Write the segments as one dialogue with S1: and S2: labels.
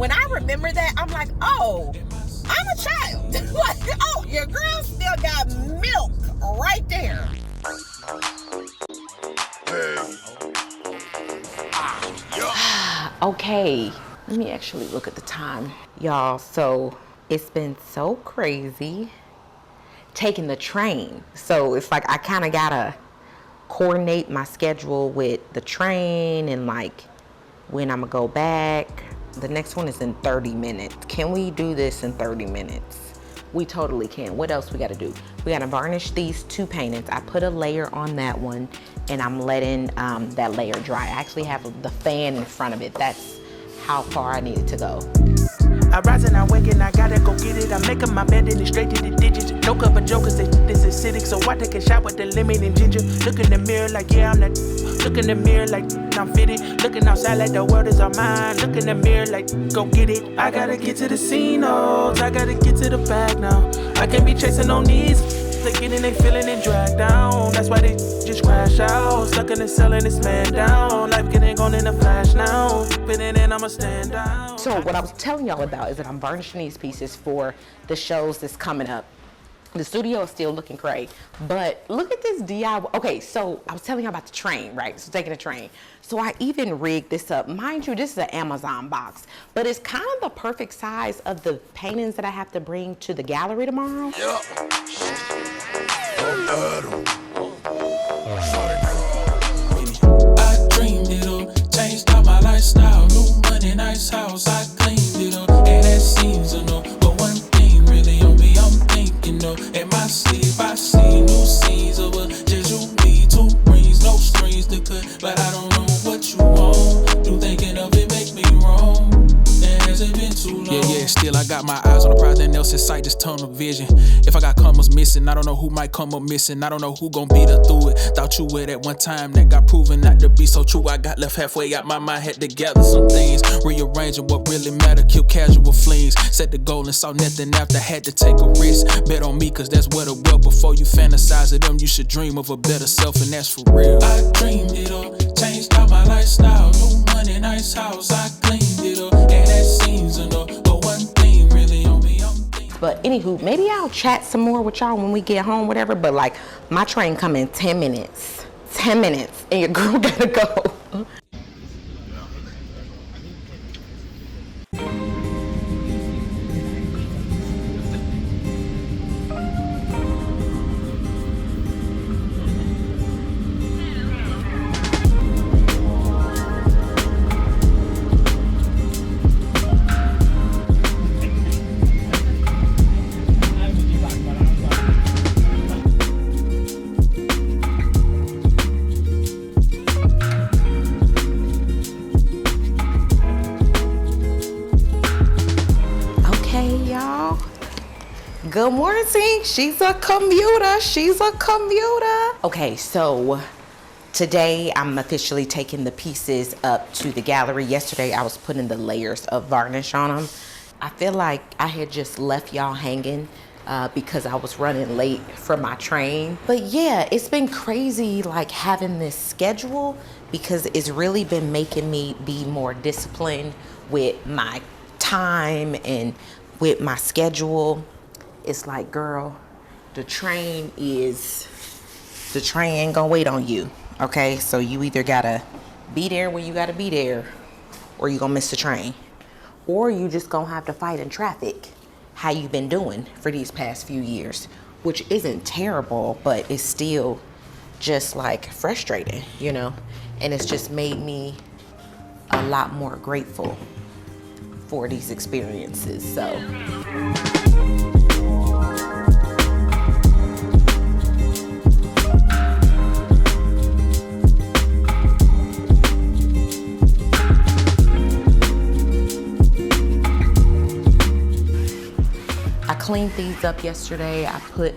S1: when I remember that, I'm like, oh, I'm a child. Like, oh, your girl still got milk right there. Okay, let me actually look at the time, y'all. So it's been so crazy taking the train. So it's like I kind of gotta coordinate my schedule with the train and like when I'm gonna go back. The next one is in 30 minutes. Can we do this in 30 minutes? We totally can. What else we gotta do? We gotta varnish these 2 paintings. I put a layer on that one and I'm letting that layer dry. I actually have the fan in front of it. That's how far I need it to go.
S2: I rise and I wake and I gotta go get it. I'm making my bed and it's straight to the digits. No cover jokers, this is acidic. So I take a shot with the lemon and ginger. Look in the mirror like, yeah, I'm that. Look in the mirror like, I'm fitted. Looking outside like the world is all mine. Look in the mirror like, go get it. I gotta get to the scene, oh, I gotta get to the bag now. I can't be chasing on these. They getting, they feeling and dragged down. That's why they just crash out. Stuck in the cell and it's man down. Life getting gone in a flash now. Spinning and I'ma stand down.
S1: So what I was telling y'all about is that I'm varnishing these pieces for the shows that's coming up. The studio is still looking great, but look at this DIY. Okay, so I was telling you about the train, right? So taking a train. So I even rigged this up. Mind you, this is an Amazon box, but it's kind of the perfect size of the paintings that I have to bring to the gallery tomorrow.
S3: Yep.
S4: I dreamed it all, changed out my lifestyle, new money, nice house, I claimed it all, and that seems to know. But one thing really on me, I'm thinking of. In my sleep, I see new scenes of a just you need 2 rings, no strings to cut, but I don't know what you want. You thinking of it make me wrong. Has it been too long?
S5: Yeah, still I got my eyes on the prize, nothing else in sight, just tunnel vision. If I got commas missing, I don't know who might come up missing. I don't know who gon' beat her through it. Thought you were at one time, that got proven not to be so true. I got left halfway out my mind, had to gather some things. Rearranging what really matter, kill casual flings. Set the goal and saw nothing after, had to take a risk. Bet on me, cause that's what it will. Before you fantasize of them, you should dream of a better self, and that's for real.
S4: I dreamed it all, changed out my lifestyle, new money, nice house, I cleaned it up, and that seems to know. But one thing really on me, I'm thinking.
S1: But anywho, maybe I'll chat some more with y'all when we get home, whatever. But like, my train come in 10 minutes. 10 minutes, and your girl gotta go. Good morning. She's a commuter. Okay, so today I'm officially taking the pieces up to the gallery. Yesterday I was putting the layers of varnish on them. I feel like I had just left y'all hanging because I was running late for my train. But yeah, it's been crazy like having this schedule because it's really been making me be more disciplined with my time and with my schedule. It's like, girl, the train ain't gonna wait on you, okay? So you either gotta be there when you gotta be there, or you gonna miss the train. Or you just gonna have to fight in traffic, how you been doing for these past few years, which isn't terrible, but it's still just like frustrating, you know? And it's just made me a lot more grateful for these experiences, so. I cleaned these up yesterday. I put,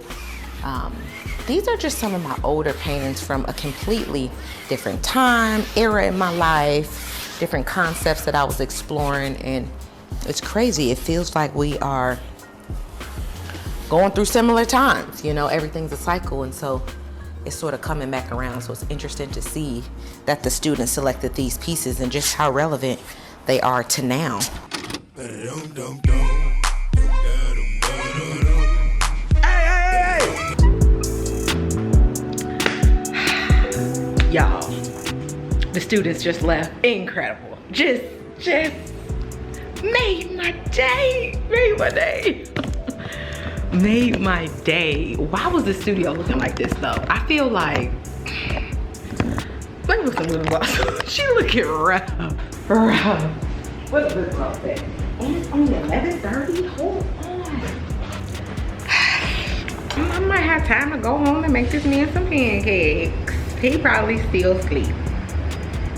S1: these are just some of my older paintings from a completely different time, era in my life, different concepts that I was exploring, and it's crazy. It feels like we are going through similar times, you know, everything's a cycle, and so it's sort of coming back around. So it's interesting to see that the students selected these pieces and just how relevant they are to now. Y'all, the students just left. Incredible. Just made my day. Made my day. Made my day. Why was the studio looking like this though? I feel like, let me look some little boss. She looking rough. What the girl say? And it's only 11:30. Hold on. I might have time to go home and make this man some pancakes. He probably still asleep.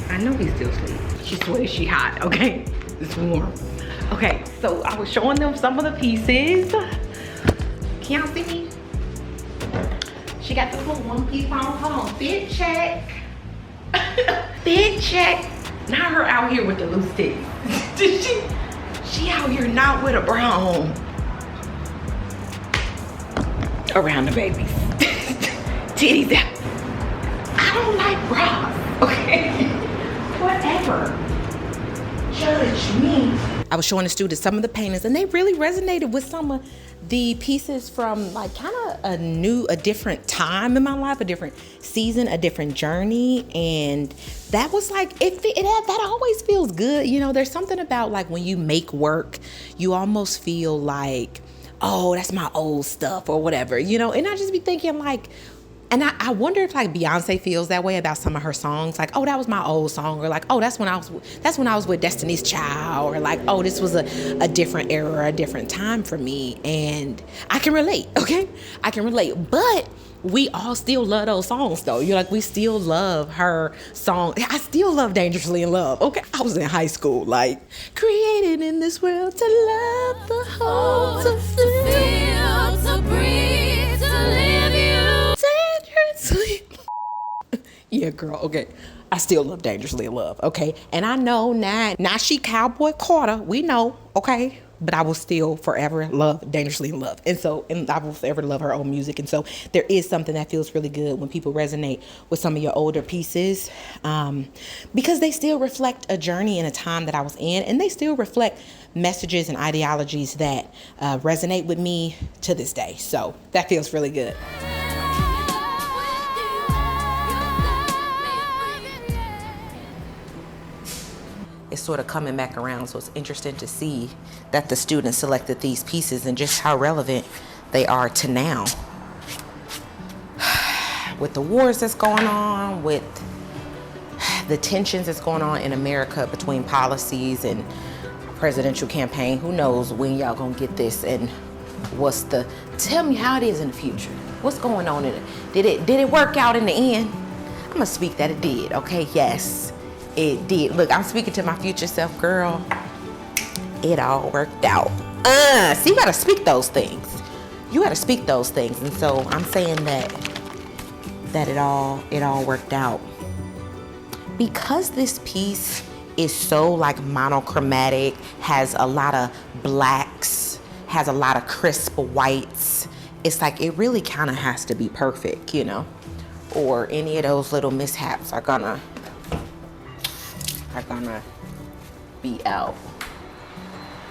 S1: I know he's still asleep. She swears she hot, okay? It's warm. Okay, so I was showing them some of the pieces. Can y'all see me? She got this little one piece on. Hold on, fit check. Fit check. Not her out here with the loose titties. Did she out here not with a brown around the babies. Titties out. I don't like bras, okay? Whatever. Judge me. I was showing the students some of the paintings and they really resonated with some of the pieces from like kind of a different time in my life, a different season, a different journey. And that was like, that always feels good. You know, there's something about like when you make work, you almost feel like, oh, that's my old stuff or whatever, you know? And I just be thinking like, and I wonder if like Beyonce feels that way about some of her songs, like, oh, that was my old song, or like, oh, that's when I was with Destiny's Child, or like, oh, this was a different era or a different time for me. And I can relate, okay? I can relate. But we all still love those songs though. You're like, we still love her song. I still love Dangerously in Love. Okay. I was in high school, like, created in this world to love, the whole, to feel, to breathe, to live you. Dangerously. Yeah, girl, okay. I still love Dangerously in Love, okay? And I know now she Cowboy Carter, we know, okay? But I will still forever love Dangerously in Love. And I will forever love her own music. And so there is something that feels really good when people resonate with some of your older pieces, because they still reflect a journey and a time that I was in, and they still reflect messages and ideologies that resonate with me to this day. So that feels really good. It's sort of coming back around, so it's interesting to see that the students selected these pieces and just how relevant they are to now. With the wars that's going on, with the tensions that's going on in America between policies and presidential campaign, who knows when y'all gonna get this and tell me how it is in the future. What's going on in it? Did it work out in the end? I'm gonna speak that it did, okay? Yes. It did. Look, I'm speaking to my future self, girl. It all worked out. So you gotta speak those things. You gotta speak those things. And so I'm saying that it all worked out. Because this piece is so like monochromatic, has a lot of blacks, has a lot of crisp whites, it's like it really kind of has to be perfect, you know? Or any of those little mishaps are gonna be out.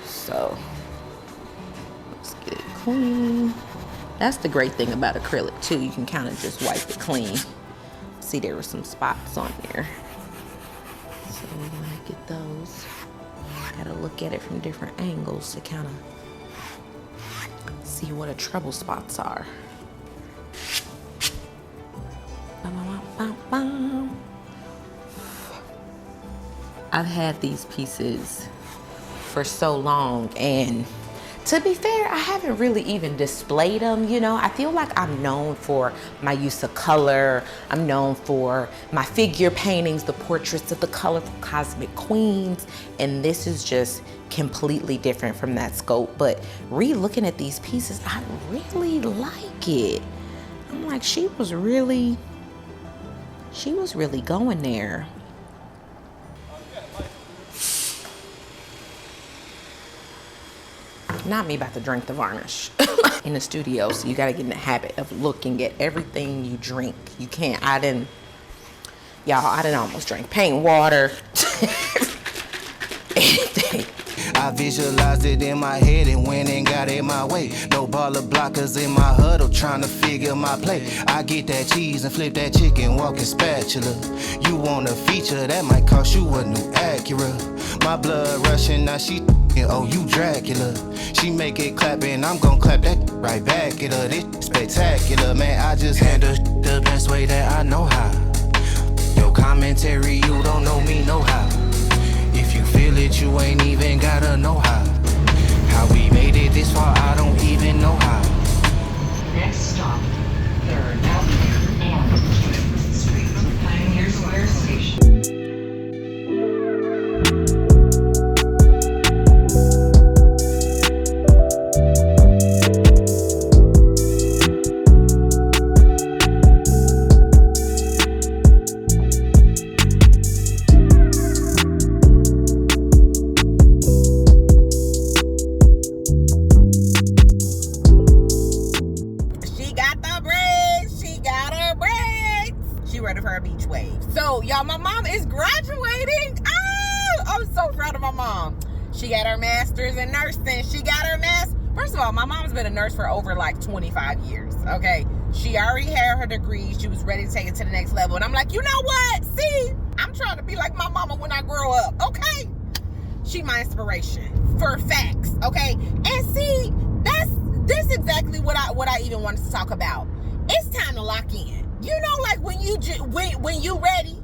S1: So let's get it clean. That's the great thing about acrylic too. You can kind of just wipe it clean. See, there were some spots on there. So we're gonna get those. Gotta look at it from different angles to kind of see what the trouble spots are. I've had these pieces for so long, and to be fair, I haven't really even displayed them, you know. I feel like I'm known for my use of color. I'm known for my figure paintings, the portraits of the colorful cosmic queens, and this is just completely different from that scope. But re-looking at these pieces, I really like it. I'm like, she was really going there. Not me about to drink the varnish in the studio, so you gotta get in the habit of looking at everything you drink. You can't, I didn't almost drink paint water. Anything.
S3: I visualized it in my head and went and got it my way. No baller blockers in my huddle trying to figure my play. I get that cheese and flip that chicken walking spatula. You want a feature that might cost you a new Acura. My blood rushing, now she oh you Dracula. She make it clap and I'm gon' clap that right back at her. This spectacular, man. I just handle the best way that I know how. Your commentary, you don't know me no how. If you feel it, you ain't even gotta know how. How we made it this far, I don't even know how.
S6: Next stop, 3rd Avenue and 20th Street, Pioneer Square Station.
S1: Ready for a beach wave. So y'all, my mom is graduating. Oh, I'm so proud of my mom. She got her master's in nursing. She got her First of all, my mom's been a nurse for over like 25 years. Okay, she already had her degree. She was ready to take it to the next level, and I'm like, you know what? See, I'm trying to be like my mama when I grow up. Okay, she my inspiration for facts. Okay, and see, that's exactly what I even wanted to talk about. It's time to lock in. You know, like when you ready,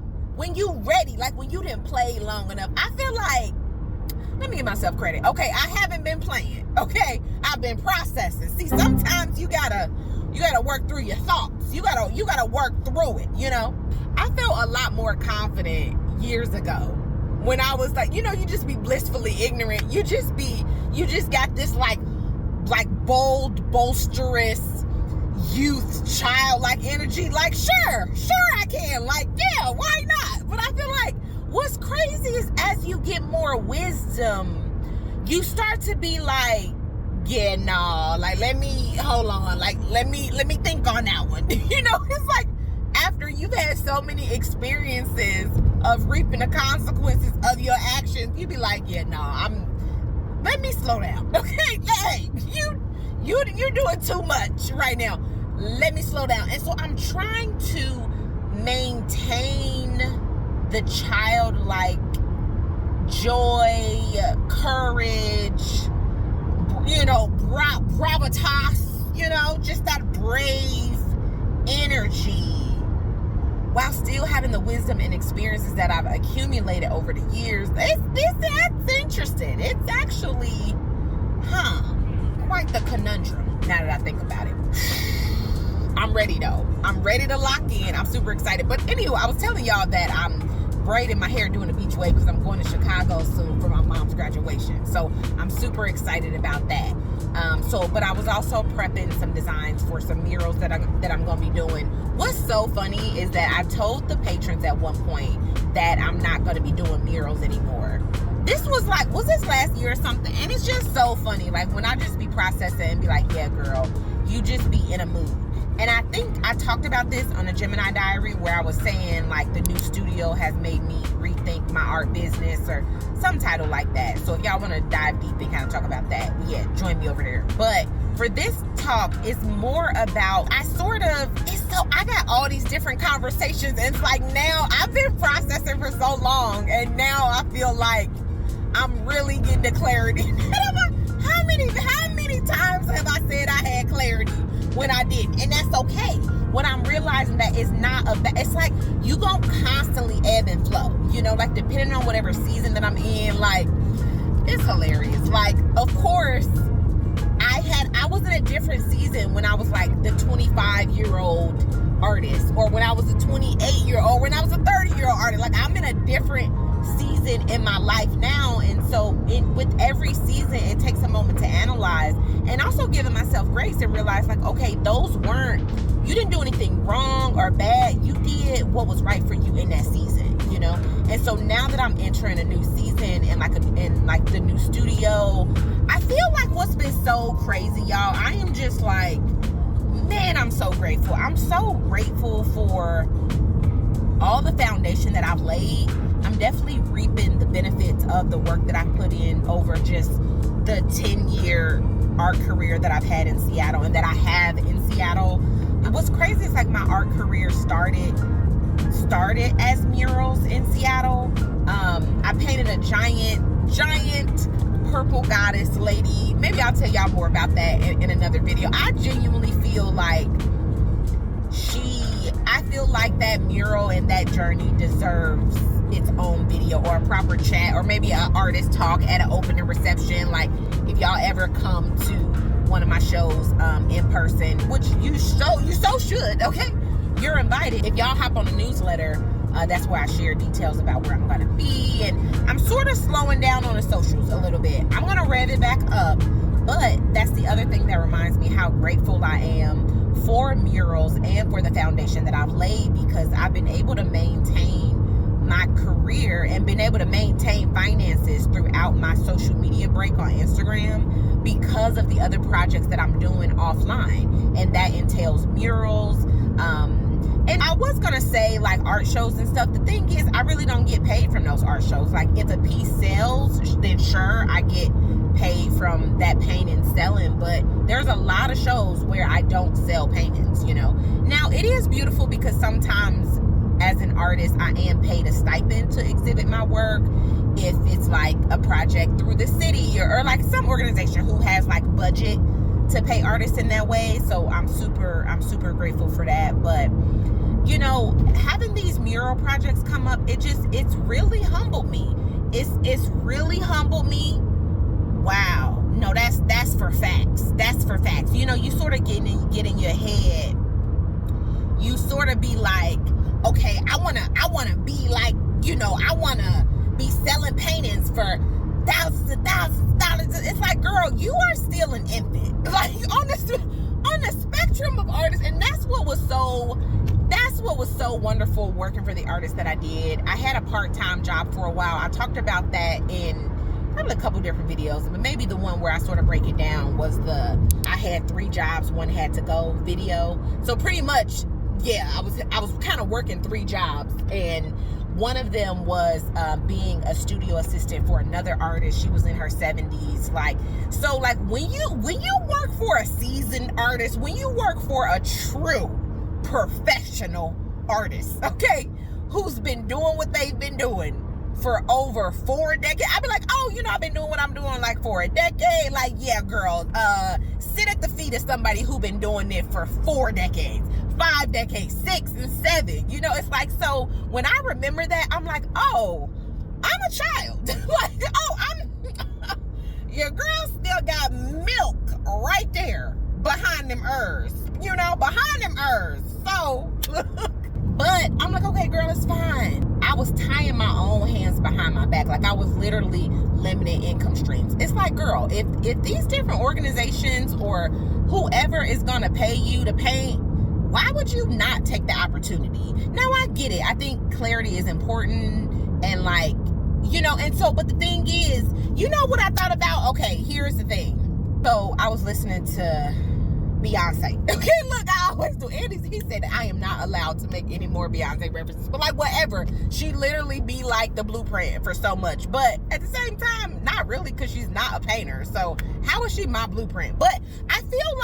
S1: like when you didn't play long enough. I feel like, let me give myself credit. Okay, I haven't been playing. Okay, I've been processing. See, sometimes you gotta work through your thoughts. You gotta work through it. You know, I felt a lot more confident years ago when I was like, you know, you just be blissfully ignorant. You just got this like bold, boisterous youth, childlike energy. Like, sure I can. Like, yeah, why not? But I feel like what's crazy is as you get more wisdom, you start to be like, yeah, nah, like let me think on that one. You know, it's like after you've had so many experiences of reaping the consequences of your actions, you be like, yeah, nah, let me slow down. Okay, hey, you're doing too much right now. Let me slow down. And so I'm trying to maintain the childlike joy, courage, you know, gravitas, you know, just that brave energy, while still having the wisdom and experiences that I've accumulated over the years. That's interesting. It's actually, quite the conundrum now that I think about it. I'm ready though. I'm ready to lock in. I'm super excited. But anyway, I was telling y'all that I'm braiding my hair doing a beach wave because I'm going to Chicago soon for my mom's graduation. So I'm super excited about that. But I was also prepping some designs for some murals that I'm going to be doing. What's so funny is that I told the patrons at one point that I'm not going to be doing murals anymore. This was this last year or something? And it's just so funny. Like when I just be processing and be like, yeah, girl, you just be in a mood. And I think I talked about this on the Gemini Diary where I was saying like the new studio has made me rethink my art business or some title like that. So if y'all want to dive deep and kind of talk about that, yeah, join me over there. But for this talk, it's more about, I got all these different conversations and it's like now I've been processing for so long and now I feel like I'm really getting the clarity. How many times have I said I had clarity when I didn't? And that's okay. When I'm realizing that it's like you gonna constantly ebb and flow, you know, like depending on whatever season that I'm in, like it's hilarious. Like, of course, I was in a different season when I was like the 25-year-old artist, or when I was a 28-year-old, when I was a 30-year-old artist. Like I'm in a different season in my life now, and so with every season it takes a moment to analyze and also giving myself grace and realize like, okay, you didn't do anything wrong or bad, you did what was right for you in that season, you know. And so now that I'm entering a new season and like the new studio, I feel like what's been so crazy, y'all, I am just like, man, I'm so grateful. I'm so grateful for all the foundation that I've laid, I'm definitely reaping the benefits of the work that I've put in over just the 10-year art career that I've had in Seattle and that I have in Seattle. What's crazy is like my art career started as murals in Seattle. I painted a giant purple goddess lady. Maybe I'll tell y'all more about that in another video. I genuinely feel like that mural and that journey deserves its own video or a proper chat, or maybe an artist talk at an opening reception. Like if y'all ever come to one of my shows in person, which you so should, okay? You're invited. If y'all hop on the newsletter, that's where I share details about where I'm gonna be, and I'm sort of slowing down on the socials a little bit. I'm gonna rev it back up, but that's the other thing that reminds me how grateful I am for murals and for the foundation that I've laid, because I've been able to maintain my career and been able to maintain finances throughout my social media break on Instagram because of the other projects that I'm doing offline, and that entails murals. And I was gonna say like art shows and stuff. The thing is, I really don't get paid from those art shows. Like if a piece sells, then sure, I get paid from that painting selling, but there's a lot of shows where I don't sell paintings, you know. Now it is beautiful because sometimes as an artist, I am paid a stipend to exhibit my work. If it's like a project through the city or like some organization who has like budget to pay artists in that way. So I'm super grateful for that. But you know, having these mural projects come up, it's really humbled me. It's really humbled me. Wow. No, that's for facts. That's for facts. You know, you sort of get in your head. You sort of be like, okay, I wanna be like, you know, I wanna be selling paintings for thousands of dollars. It's like, girl, you are still an infant. Like on the spectrum of artists, and that's what was so wonderful working for the artists that I did. I had a part-time job for a while. I talked about that in probably a couple different videos, but maybe the one where I sort of break it down was I had 3 jobs, one had to go video. So pretty much, yeah, I was kind of working 3 jobs, and one of them was being a studio assistant for another artist. She was in her 70s. Like, so like when you work for a seasoned artist, when you work for a true professional artist, okay, who's been doing what they've been doing for over 4 decades. I'd be like, oh, you know, I've been doing what I'm doing like for a decade. Like, yeah, girl, sit at the feet of somebody who been doing it for 4 decades, 5 decades, 6 and 7. You know, it's like, so when I remember that, I'm like, oh, I'm a child. Like, oh, your girl still got milk right there behind them ears, you know, behind them ears. So, but I'm like, okay, girl, it's fine. I was tying my own hands behind my back. Like I was literally limiting income streams. It's like, girl, if these different organizations or whoever is gonna pay you to paint, why would you not take the opportunity? Now I get it. I think clarity is important, and like, you know, and so, but the thing is, you know what I thought about? Okay, here's the thing. So I was listening to Beyonce. Okay, look, I always do. And he said that I am not allowed to make any more Beyonce references, but like whatever. She literally be like the blueprint for so much, but at the same time, not really, because she's not a painter. So how is she my blueprint? But I feel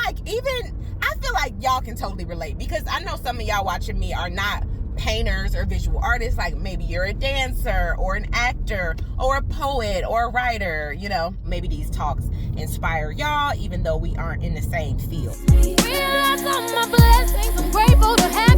S1: like y'all can totally relate, because I know some of y'all watching me are not painters or visual artists. Like maybe you're a dancer or an actor or a poet or a writer. You know, maybe these talks inspire y'all, even though we aren't in the same field.
S7: Realize all my blessings, I'm grateful to have